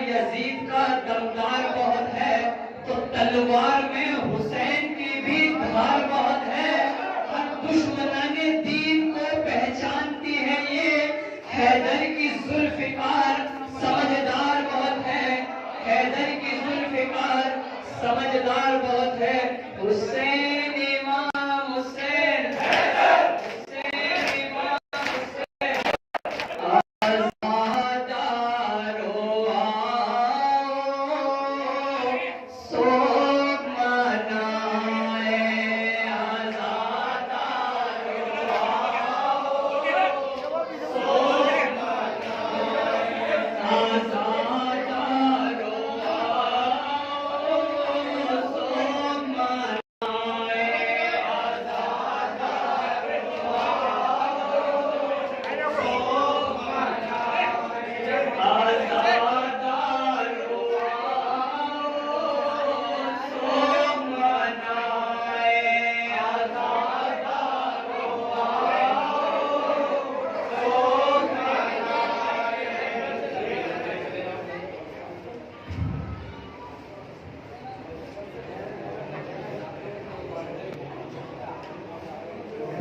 Yazid का दमदार बहुत है, तो तलवार में हुसैन की भी धार बहुत है। हर दुश्मनाने दीन को पहचानती है ये, हैदर की जुल्फिकार समझदार बहुत है, हैदर की जुल्फिकार समझदार बहुत है। हुसैन इमाम हुसैन, हुसैन इमाम हुसैन, आज़ादारो आओ सो मनाए, आज़ादारो आओ सो मनाए, आज़ादारो आओ सो मनाए,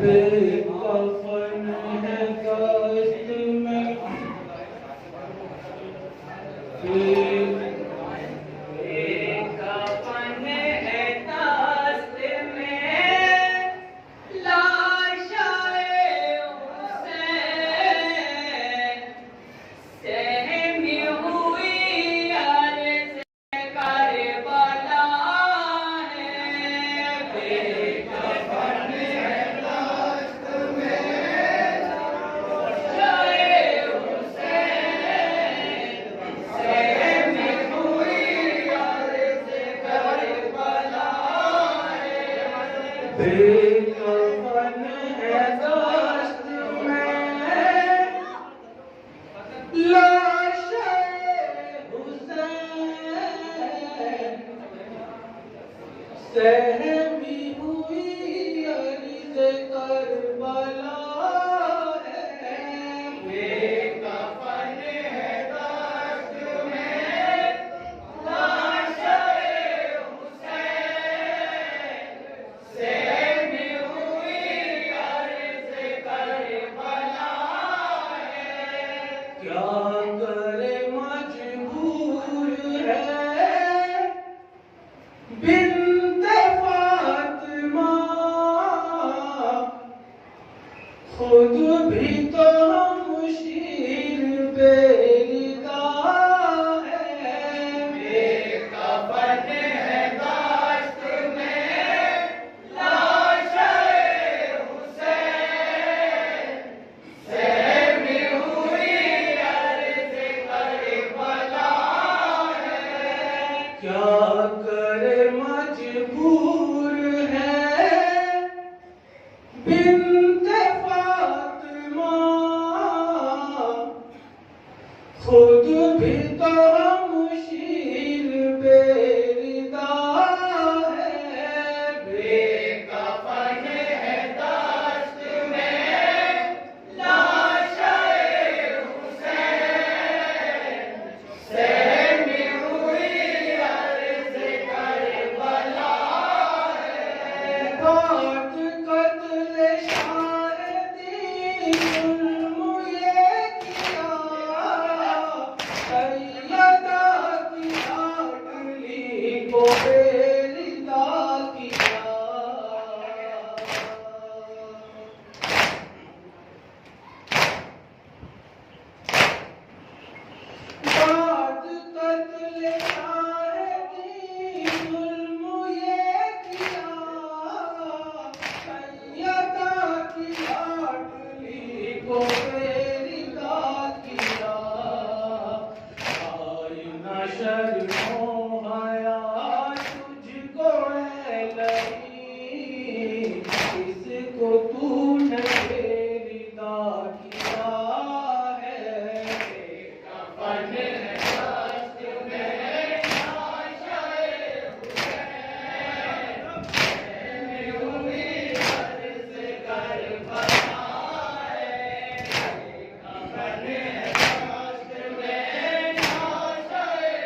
बेकफन है गश्त में, बेकफन है दस्त में, लाशाए हुसैन, सहमी हुई अर्ज़ करबला है। बेकफन है दस्त में, लाशाए हुसैन, सहमी हुई अर्ज़ करबला है। बेकफन है गश्त में, लाशे हुसैन, सहमी हुई अर्ज़ करबला है। बेकफन है दस्त में, लाशाए हुसैन, सहमी हुई अर्ज़ करबला है। क्या करे मजबूर है बिन्ते फातिमा, खुद भी तो हम शीर बेरिदा है। बेकफन है दस्त में, लाशाए हुसैन, सहमी हुई अर्ज़ करबला है। क्या करे मजबूर है बिन्ते फातिमा, खुद भी तो हम शीर बेरिदा है। बेकफन है दस्त में, लाशाए हुसैन, सहमी हुई अर्ज़ करबला है। बात कत्ल शारदी जुल्म ये किया, सैयदा की लाडली को बेरिदा किया। बात कत्ल शारदी जुल्म ये किया, सैयदा की लाडली को बेरिदा किया। आई न शर्मो हया तुझको है लगी, इसको तूने बेरिदा किया है। बेकफन है दस्त में, लाशाए हुसैन, सहमी हुई अर्ज़ करबला है। बेकफन है दस्त में, लाशाए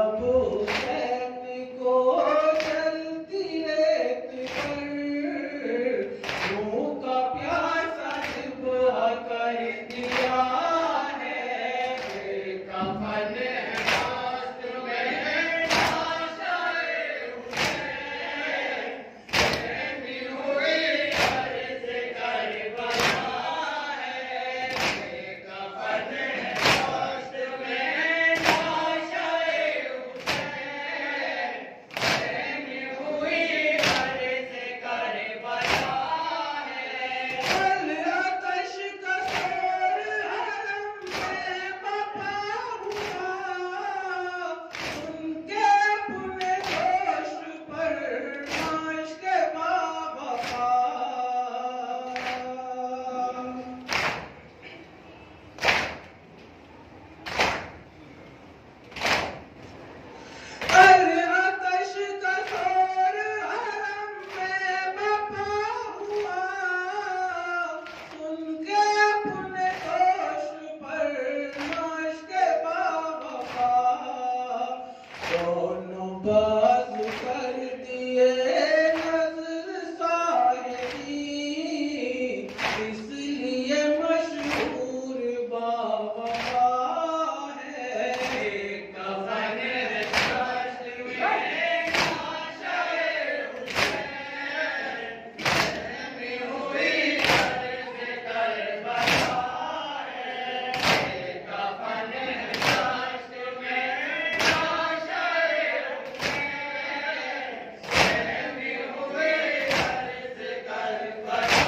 अब हुसैन को चलती रेत पर मुँह का प्यासा सिबहा कर दिया है। कफन रात में नाशाए हुसैन भी हुई अर्ज़ करबला है। कफन रात में नाशाए हुसैन भी हुई अर्ज़ करबला है। अल आतश का शोर हरम में बपा हुआ, उनके अपने दोष पर नाश के बावफा। अल आतश का शोर हरम में बपा हुआ, उनके अपने दोष पर नाश के बावफा। दोनों बाजू कर दिए नज़्र साहिबी, इसलिए मशहूर बावफा है। कफन रात में नाशाए हुसैन भी हुई अर्ज़ करबला है। कफन रात में नाशाए हुसैन भी हुई अर्ज़ करबला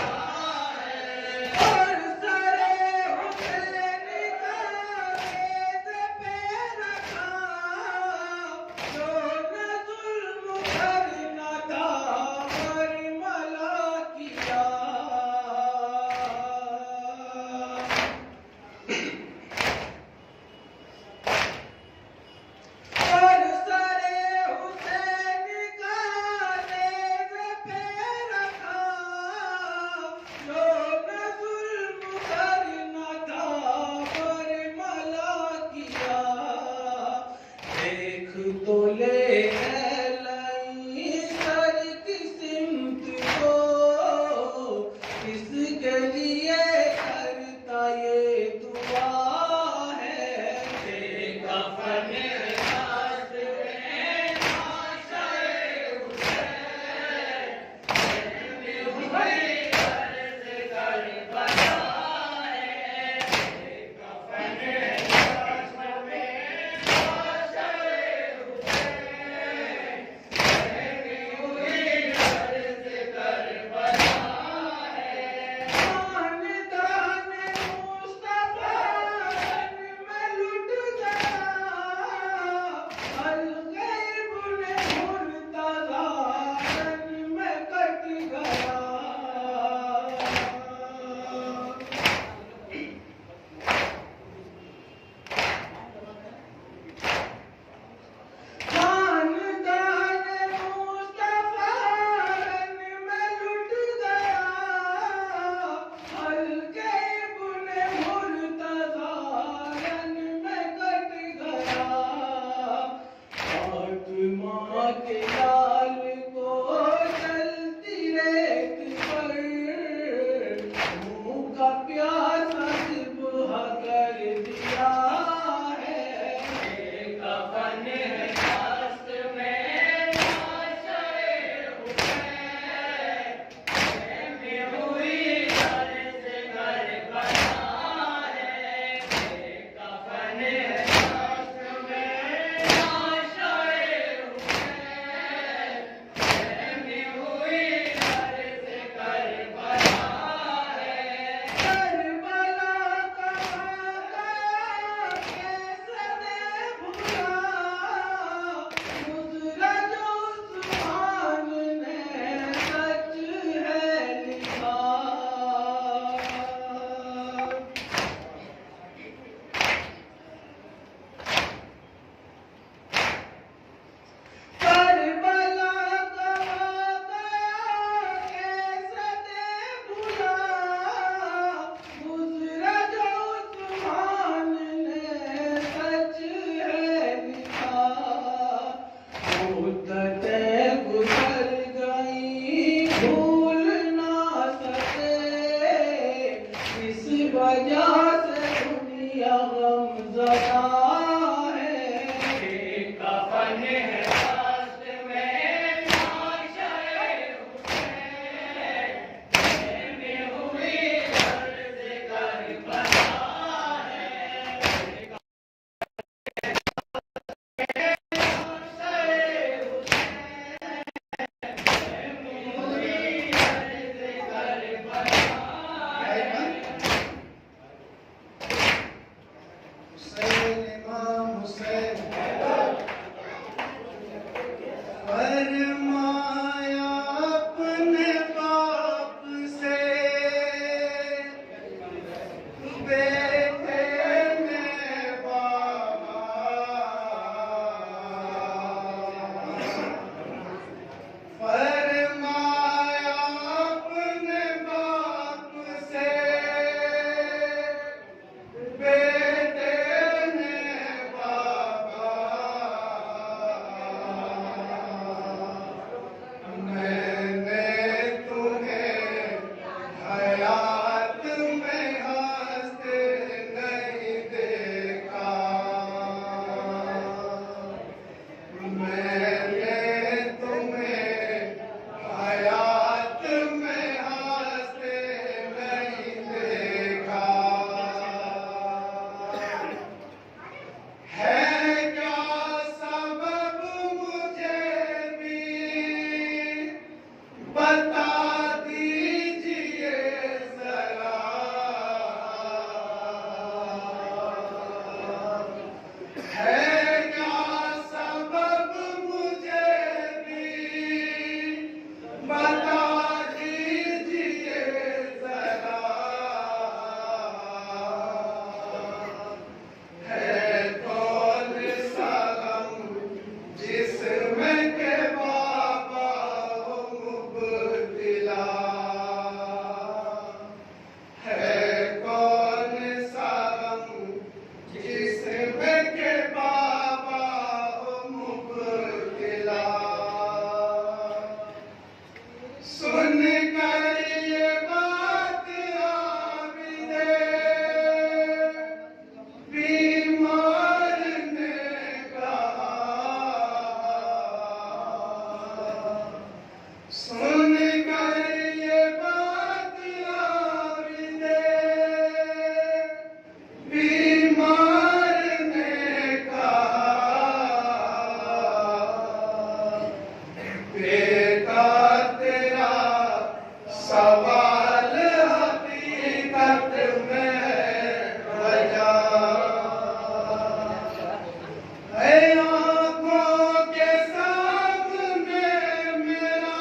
है। और सरे हुसैन का रेज़ पे रखा, जो न ज़ुल्म करना था करबला किया। और सरे हुसैन का रेज़ पे रखा, जो न ज़ुल्म करना था करबला किया। देख तो ले लई सर की सिमत को, किसके लिए करता ये दुआ है। कफन रात में नाशाए हुसैन भी हुई अर्ज़ करबला है। कफन रात में नाशाए हुसैन भी हुई अर्ज़ करबला है। खानदान मुस्तफा में लुट गया, फरमाया अपने बाप से बेटे ने बाबा, फरमाया अपने बाप से बेटे ने बाबा, मैंने तुम्हें हयात में हंसते नहीं देखा, मैंने तुम्हें हयात में हंसते नहीं देखा। है क्या सबब मुझे भी बता दीजिए जरा, है क्या सबब मुझे भी बता दीजिए जरा, है कौन सा गम जिसमें के बाबा हो मुब्तिला, है कौन सा गम जिसमें के बाबा हो मुब्तिला। सुन कर ये बात आबिदे बीमार ने कहा, सुन कर ये बात आबिदे बीमार ने कहा, बेटा तेरा सवाल हकीकत में बजा, है आंखों के सामने मेरा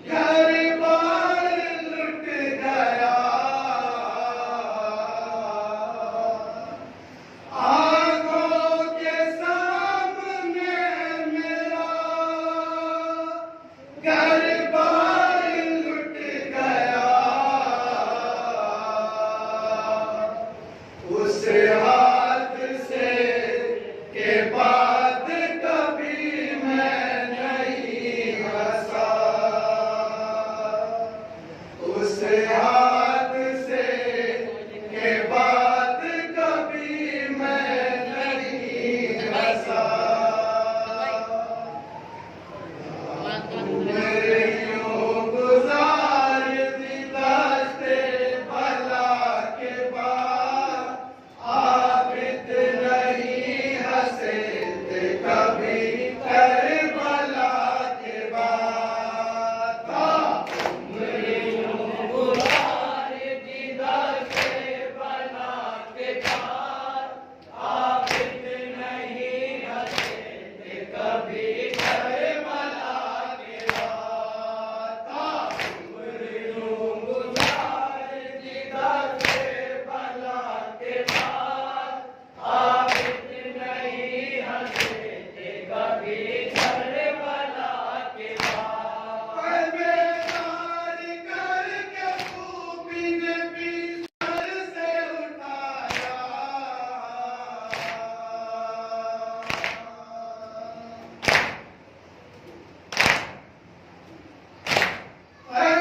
घर बार लुट गया, आंखों के सामने मेरा घर बार लुट गया, उस हाथ से के बाद कभी मैं नहीं हंसा, उस हाथ से के बाद कभी मैं नहीं हंसा। मेरे यूं गुजार दी दस्ते भला के बाद, आबिद नहीं हंसे थे कभी करबला के बाद। मेरे यूं गुजार दी दस्ते भला के बाद, आबिद नहीं हंसे थे कभी करबला के बाद। मेरे यूं गुजार दी दस्ते भला के बाद, आबिद नहीं हंसे थे कभी करबला के बाद। बेदार करके खूबी ने बिस्तर से उठाया,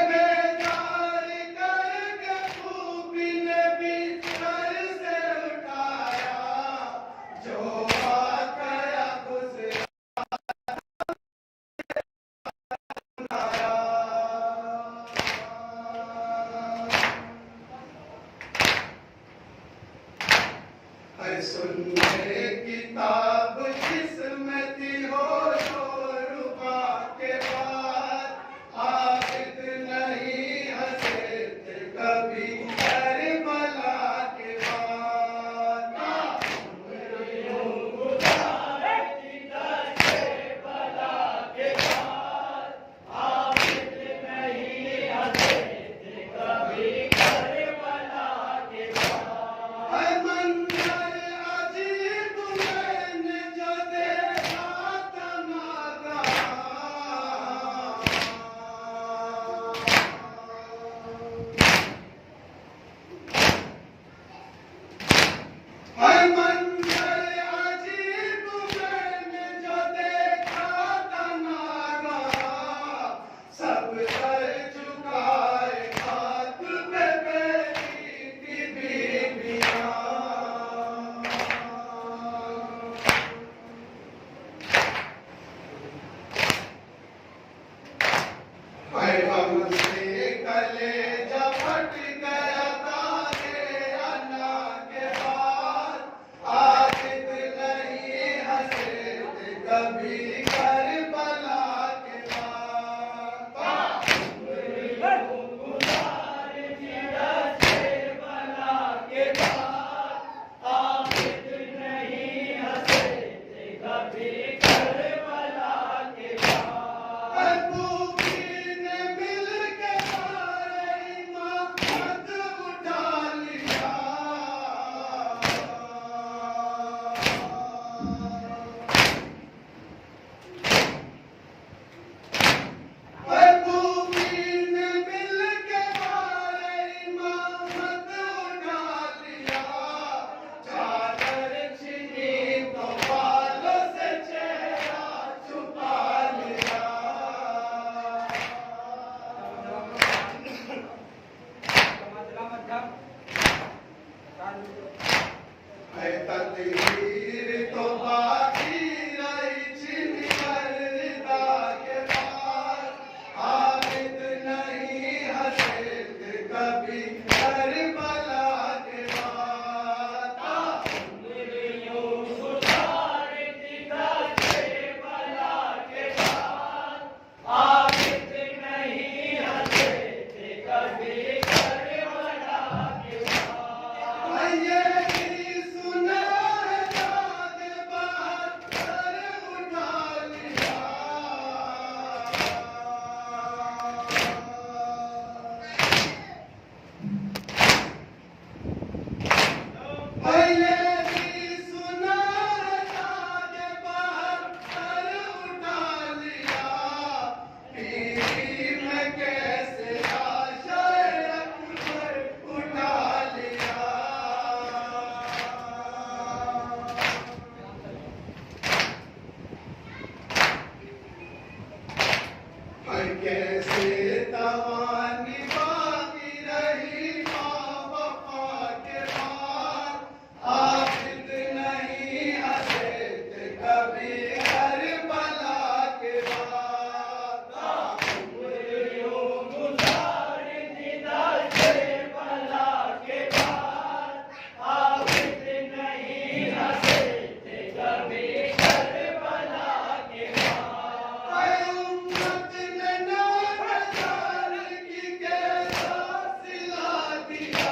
बेदार करके खूबी ने बिस्तर से उठाया, जो आ गया गुजरा है सुनने किताब जिसमें थी हो शोरुबा के बाद, आबिद नहीं हंसे थे कभी करबला के बाद। मेरे यूं गुजार दी दस्ते कभी करबला के बाद गुजार दिया करबला के बाद आबिद नहीं हंसे थे कभी करबला के बाद तूफीन ने मिल के सारे इमामत उठा लिया तूफीन ने मिल के सारे इमामत उठा लिया चादर छिनी तो बालों से चेहरा छुपा लिया है तकदीर तो बाकी रही छिन कर रिदा के बाद आबिद नहीं हंसे थे कभी करबला के बाद गुजार दिया करबला के बाद आबिद नहीं हंसे थे कभी करबला के बाद ये भी सुना है दाग बात सर उठा लिया ये भी सुना है दाग बात सर उठा लिया पीरी में कैसे आशाए अकबर उठा लिया हर कैसे तवानी बाकी रही माँ वफा के बाद आबिद नहीं हंसे थे कभी करबला के बाद गुजार दिया करबला के बाद आबिद नहीं हंसे थे कभी करबला के बाद उम्मत ने नागदार की कैसा सिला दिया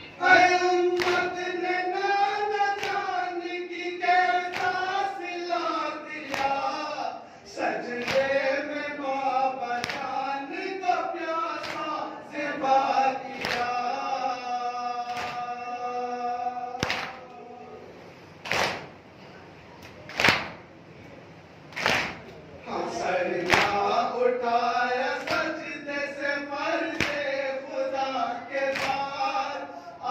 उम्मत ने नागदार की कैसा सिला दिया सजदे में बाबा जान को प्यासा सिबा दिया सरना उठाया सजदे से मर्दे खुदा के बाद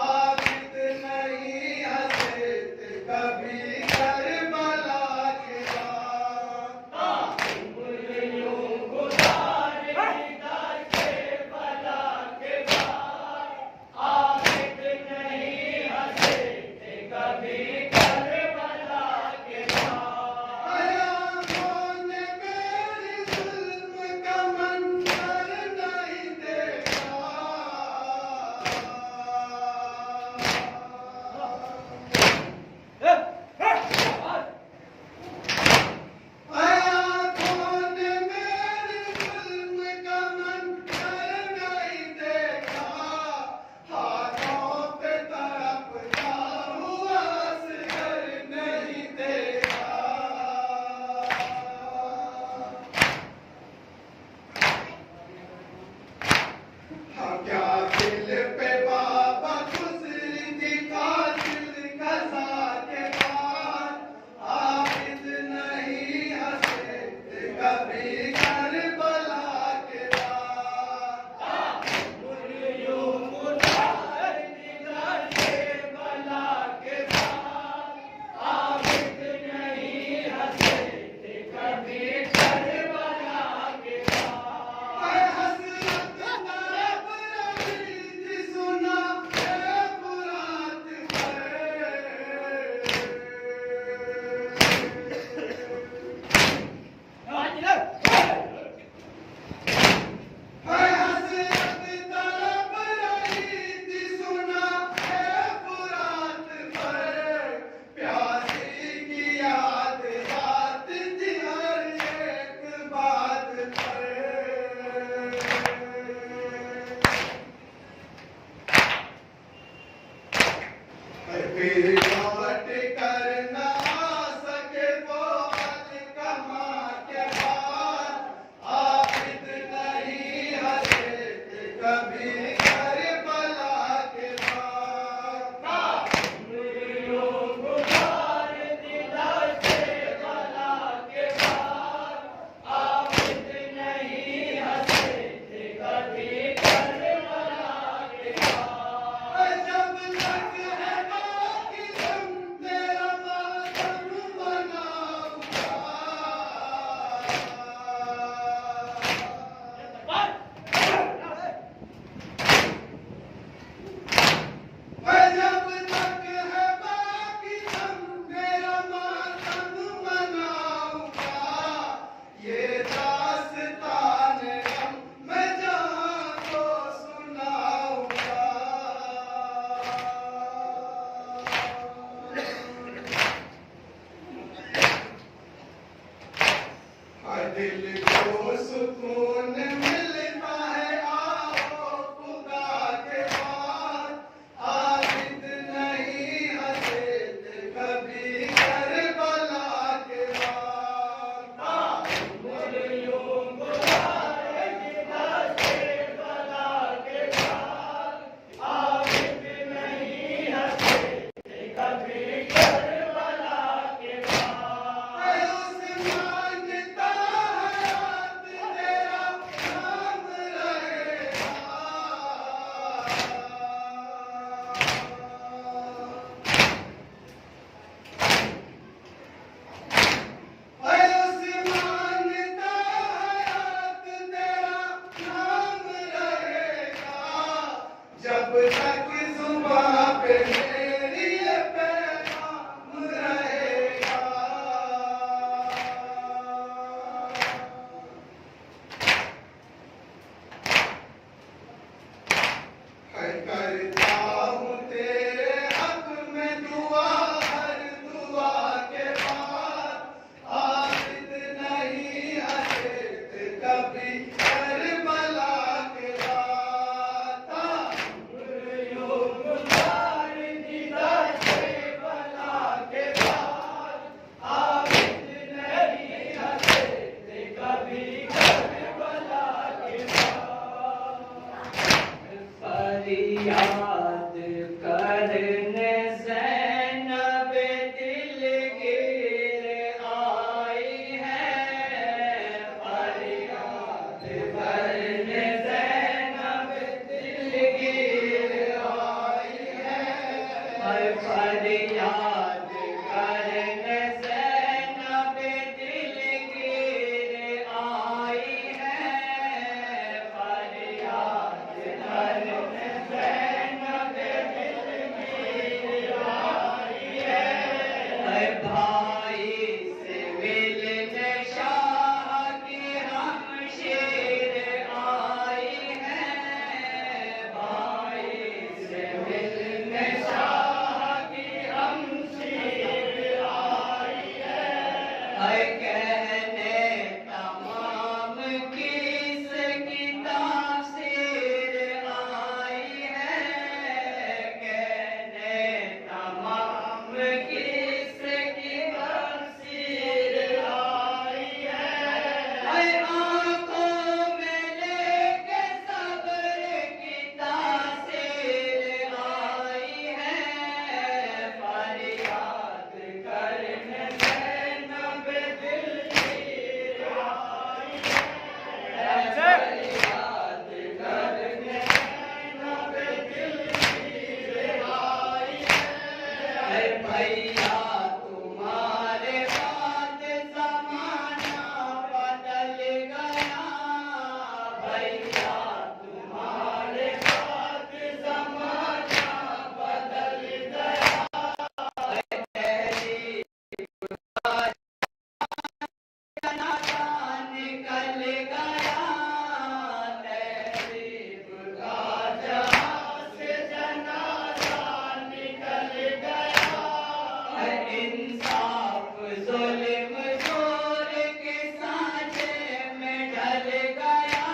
आबिद नहीं हंसे थे कभी करबला के बाद गुजार दिया करबला के बाद आबिद नहीं हंसे थे कभी करबला के बाद आयामों ने मेरी जुल्म का मंजर नहीं देखा आयामों ने मेरी जुल्म का मंजर नहीं देखा हाथों पे तड़पता हुआ असगर नहीं देखा हाँ क्या दिल पे बाबा गुजरी थी कातिल कज़ा के बाद आबिद नहीं हंसे थे कभी करबला के बाद गुजार दिया करबला के बाद आबिद नहीं हंसे थे कभी करबला के बाद हसरत तड़प रही थी करता हूँ तेरे हक में दुआ, हर दुआ के बाद आबिद नहीं हसीत कभी करबला के दाता। यूं गुजार दिदा से बला के बाद आबिद नहीं हसीत कभी करबला के बाद। फरियाद करने ज़ैनब दिलगीर आई है, फरियाद करने ज़ैनब दिलगीर आई है, फरियाद करने ज़ैनब दिलगीर आई है, फरियाद करने ज़ैनब दिलगीर आई है। भाई से मिलने शाह की हमशीर आई है, भाई से मिलने शाह की हमशीर आई है। कहने तमाम किस की तासीर आई है, कहने तमाम किस की तासीर आई है। आंखों में लेके सब्र की तासीर आई है, फरियाद करने ज़ैनब दिलगीर आई है, फरियाद करने ज़ैनब दिलगीर आई है। भैया तुम्हारे बाद ज़माना बदल गया, भैया तुम्हारे बाद ज़माना बदल गया। पहली जनाजा निकल गया, तहरीब का जहां से जनाजा निकल गया। इंसाफ ज़ुल्म जोर के सांचे में ढल गया,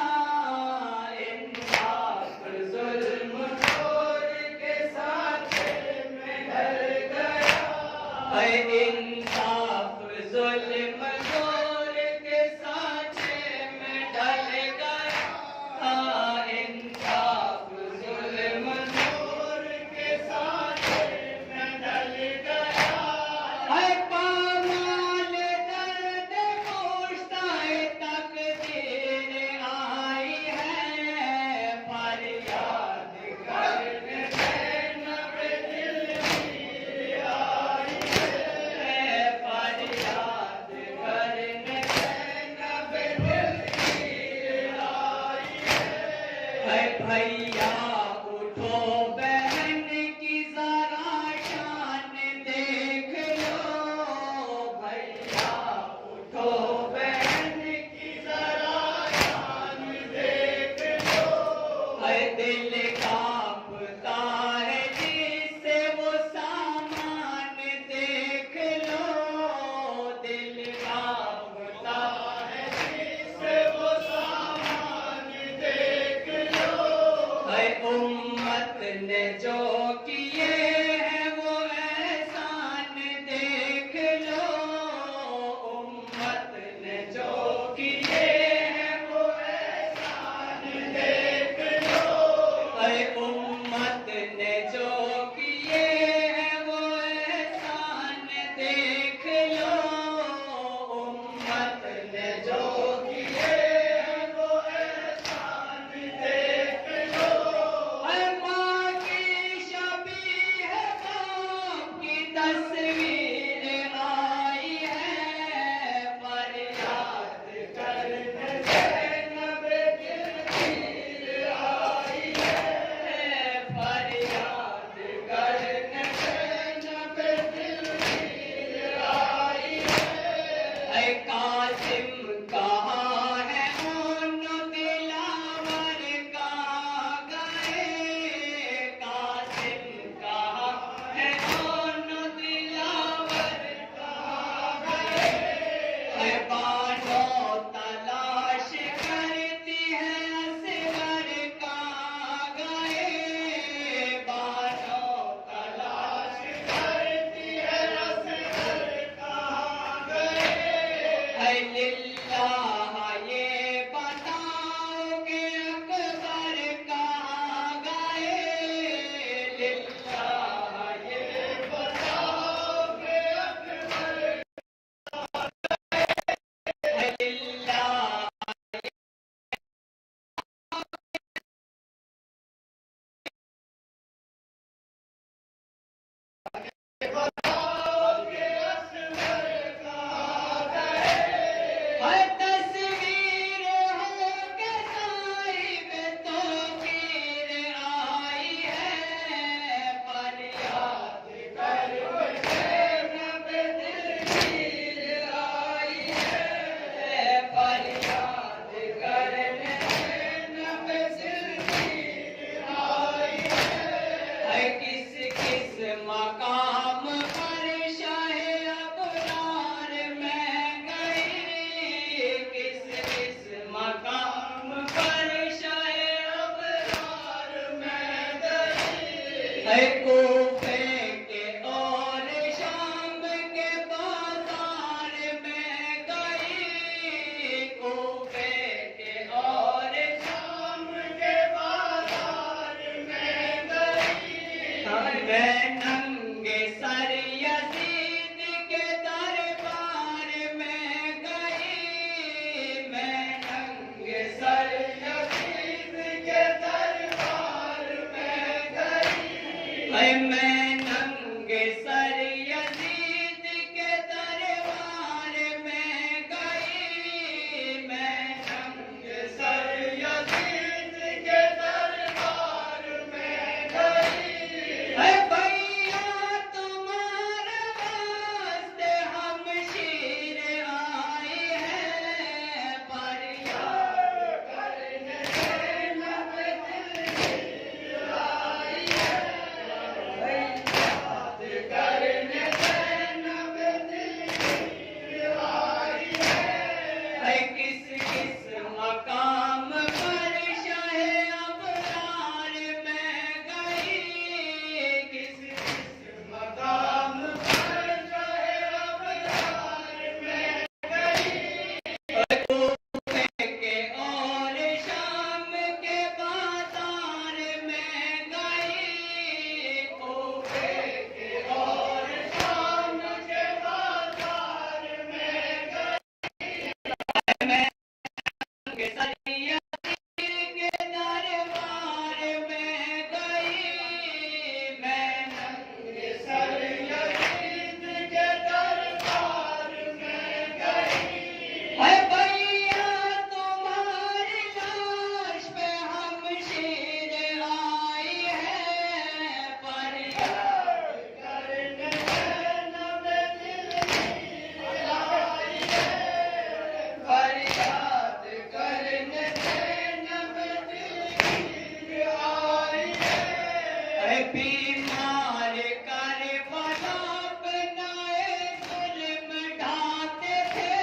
इंसाफ ज़ुल्म जोर के सांचे में ढल गया। इंसाफ ज़ुल्म जोर के सांचे में ढल गया, इंसाफ ज़ुल्म जोर के सांचे में ढल गया। पामाल दर्द गोश्ताए तकदीर आई है, फरियाद करने ज़ैनब दिलगीर आई है, फरियाद करने ज़ैनब दिलगीर आई है। भैया उठो बहन की जरा शान देख लो, भैया उठो बहन की जरा शान देख लो। दिल कांपता है जिससे वो सामान देख लो, दिल कांपता है जिससे वो सामान देख लो। उम्मत ने जो किए हैं वो एहसान देख लो, उम्मत ने जो किए हैं वो एहसान देख लो। उम्मत ने जो किए हैं वो एहसान देख लो, उम्मत ने जो किए हैं वो एहसान देख लो। माँ की हर तस्वीर हो के साहिब तो पीर आई है, पर याद करके नब दिल पीर आई है, पर याद करने नब दिल पीर आई है। किस किस मकाम पर शाहे अबरार में गई, किस किस मकाम पर शाहे अबरार में गई। कूफे के और शाम के बाजार में गई, कूफे के और शाम के बाजार में गई। मैं नंगे सर यजीद के दरबार में गई, मैं नंगे सर यजीद के दरबार में गई। मैं नंगे सर यजीद के दरबार में गई, मैं नंगे सर यजीद के दरबार में गई। भैया तुम्हारे वास्ते हम शीर आई है, पर याद करने नब दिल पीर आई है, याद करने नब दिल पीर आई है। किस किस मकाम पर शाहे अबरार में गई, किस किस मकाम पर शाहे अबरार में गई। कूफे के और शाम के बाजार में गई, कूफे के और शाम के बाजार में गई। मैं नंगे सर यजीद के दरबार में गई, मैं नंगे सर यजीद के दरबार में गई। भैया तुम्हारी लाश पे हम शीर आई है, पर याद करने नब दिल पीर आई है, पर याद करने नब दिल पीर आई है। बीमार करबला बनाए जुल्म ढाते थे,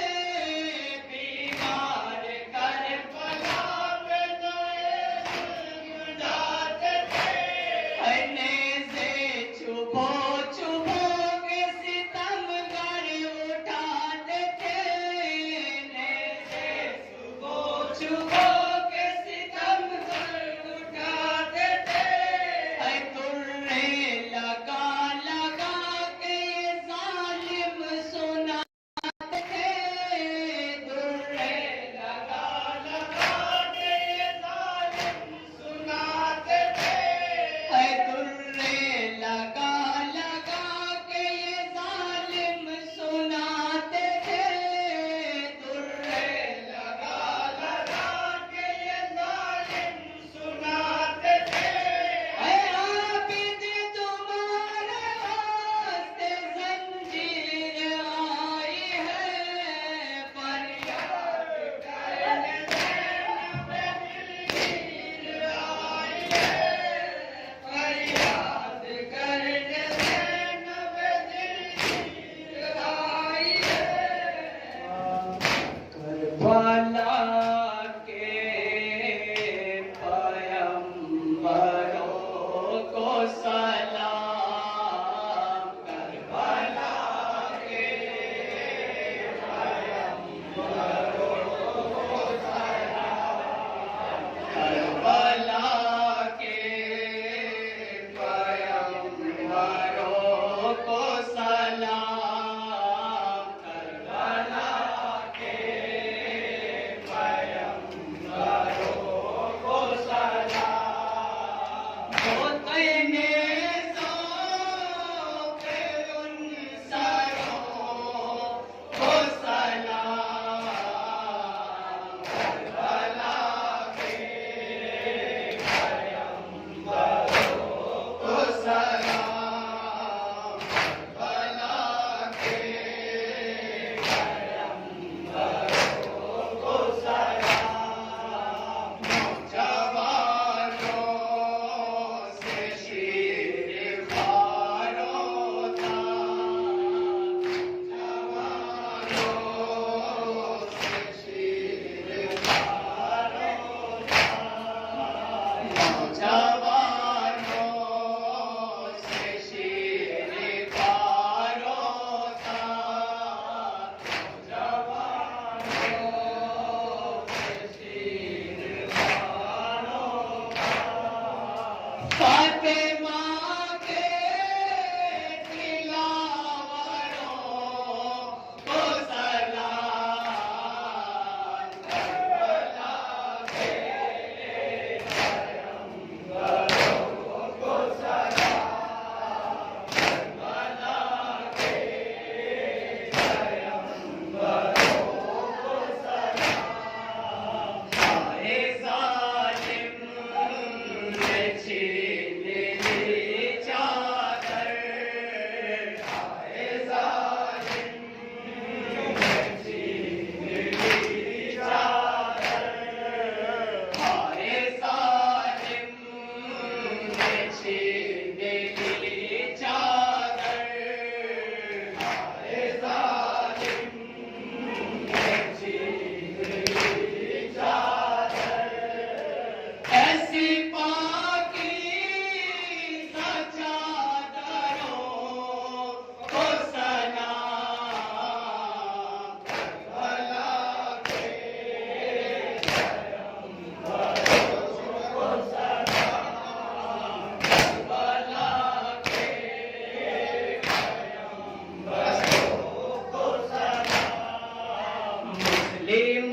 बीमार करबला बनाए जुल्म ढाते थे। नेज़े चुभो चुभो के सितमगर उठाते थे, नेज़े चुभो चुभो के सितमगर उठाते थे। तुर्रे फातिमा के दिलावरों को सलाम, करबला के पैगंबरों को सलाम, करबला के पैगंबरों को सलाम। आए जालिम ने छीन ली चादर, आए जालिम ने छीन ली चादर, आए जालिम ने छीन ली चादर, आए जालिम ने छीन ली चादर। ऐसी पाकीज़ा चादरों को सलाम, करबला के पैगंबरों को सलाम, करबला के पैगंबरों को सलाम। मुस्लिम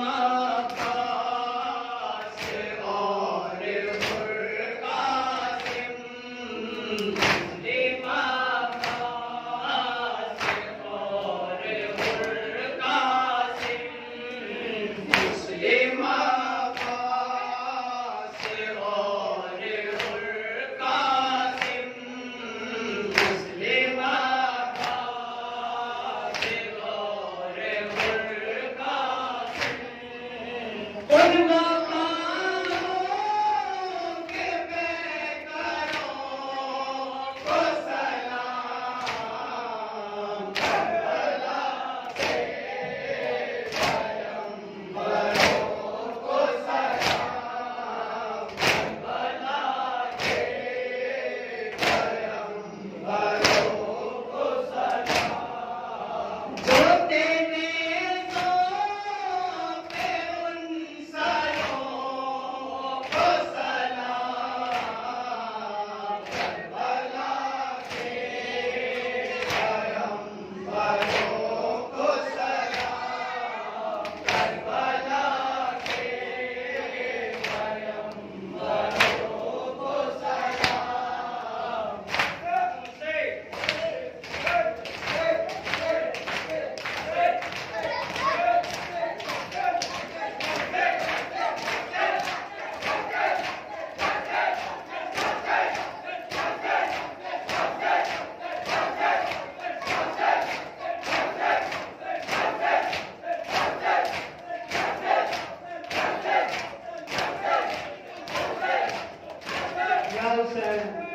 अब्बास और हुर्कासिम, मुस्लिम अब्बास और हुर्कासिम, मुस्लिम अब्बास और हुर्कासिम, मुस्लिम अब्बास और हुर्कासिम। उन मकामों के पैकरों को सलाम, करबला के पैगंबरों को सलाम, करबला के पैगंबरों को सलाम। जो तेरे पे उन सरों को सलाम, करबला के पैगंबरों को सलाम, करबला के पैगंबरों को सलाम। या हुसैन